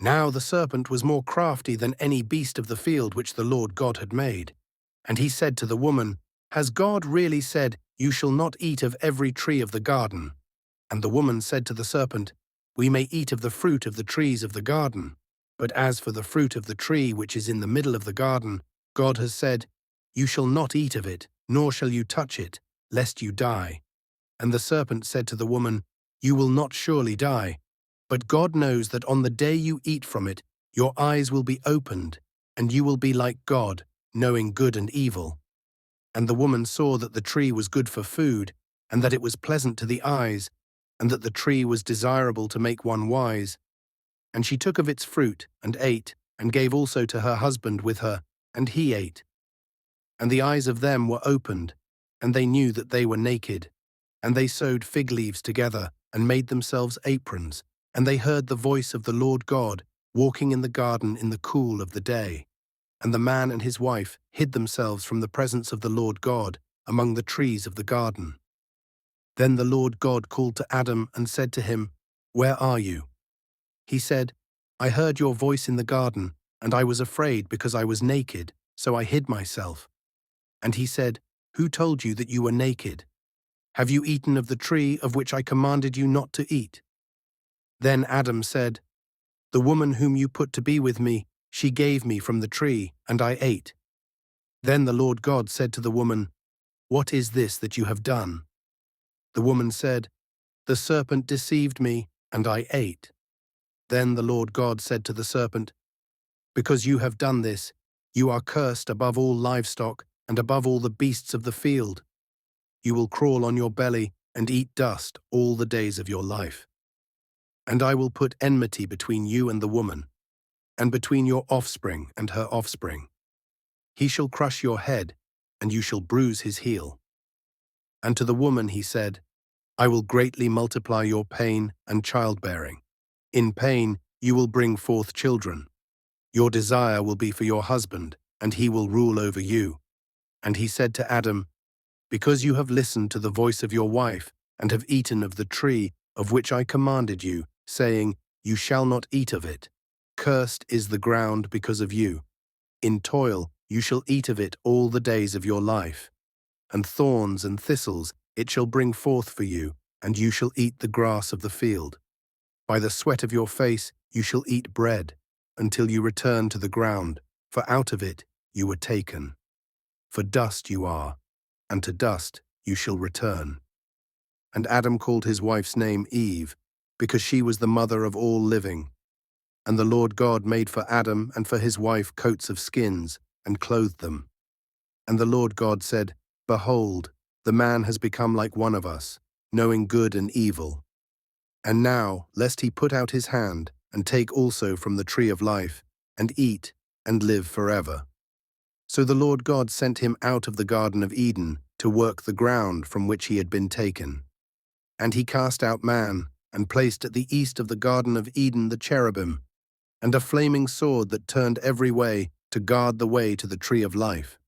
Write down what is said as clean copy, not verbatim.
Now the serpent was more crafty than any beast of the field which the Lord God had made. And he said to the woman, "Has God really said, 'You shall not eat of every tree of the garden'?" And the woman said to the serpent, "We may eat of the fruit of the trees of the garden. But as for the fruit of the tree which is in the middle of the garden, God has said, 'You shall not eat of it, nor shall you touch it, lest you die.' And the serpent said to the woman, 'You will not surely die. But God knows that on the day you eat from it, your eyes will be opened, and you will be like God, knowing good and evil.' And the woman saw that the tree was good for food, and that it was pleasant to the eyes, and that the tree was desirable to make one wise. And she took of its fruit, and ate, and gave also to her husband with her, and he ate. And the eyes of them were opened, and they knew that they were naked. And they sewed fig leaves together, and made themselves aprons. And they heard the voice of the Lord God, walking in the garden in the cool of the day. And the man and his wife hid themselves from the presence of the Lord God among the trees of the garden. Then the Lord God called to Adam and said to him, "Where are you?" He said, "I heard your voice in the garden, and I was afraid because I was naked, so I hid myself." And he said, "Who told you that you were naked? Have you eaten of the tree of which I commanded you not to eat?" Then Adam said, "The woman whom you put to be with me, she gave me from the tree, and I ate." Then the Lord God said to the woman, "What is this that you have done?" The woman said, "The serpent deceived me, and I ate." Then the Lord God said to the serpent, "Because you have done this, you are cursed above all livestock and above all the beasts of the field. You will crawl on your belly and eat dust all the days of your life. And I will put enmity between you and the woman, and between your offspring and her offspring. He shall crush your head, and you shall bruise his heel." And to the woman he said, "I will greatly multiply your pain and childbearing. In pain you will bring forth children. Your desire will be for your husband, and he will rule over you." And he said to Adam, "Because you have listened to the voice of your wife, and have eaten of the tree of which I commanded you, saying, 'You shall not eat of it,' cursed is the ground because of you. In toil you shall eat of it all the days of your life. And thorns and thistles it shall bring forth for you, and you shall eat the grass of the field. By the sweat of your face you shall eat bread, until you return to the ground, for out of it you were taken. For dust you are, and to dust you shall return." And Adam called his wife's name Eve, because she was the mother of all living. And the Lord God made for Adam and for his wife coats of skins, and clothed them. And the Lord God said, "Behold, the man has become like one of us, knowing good and evil. And now, lest he put out his hand, and take also from the tree of life, and eat, and live forever." So the Lord God sent him out of the Garden of Eden to work the ground from which he had been taken. And he cast out man, and placed at the east of the Garden of Eden the cherubim, and a flaming sword that turned every way to guard the way to the tree of life.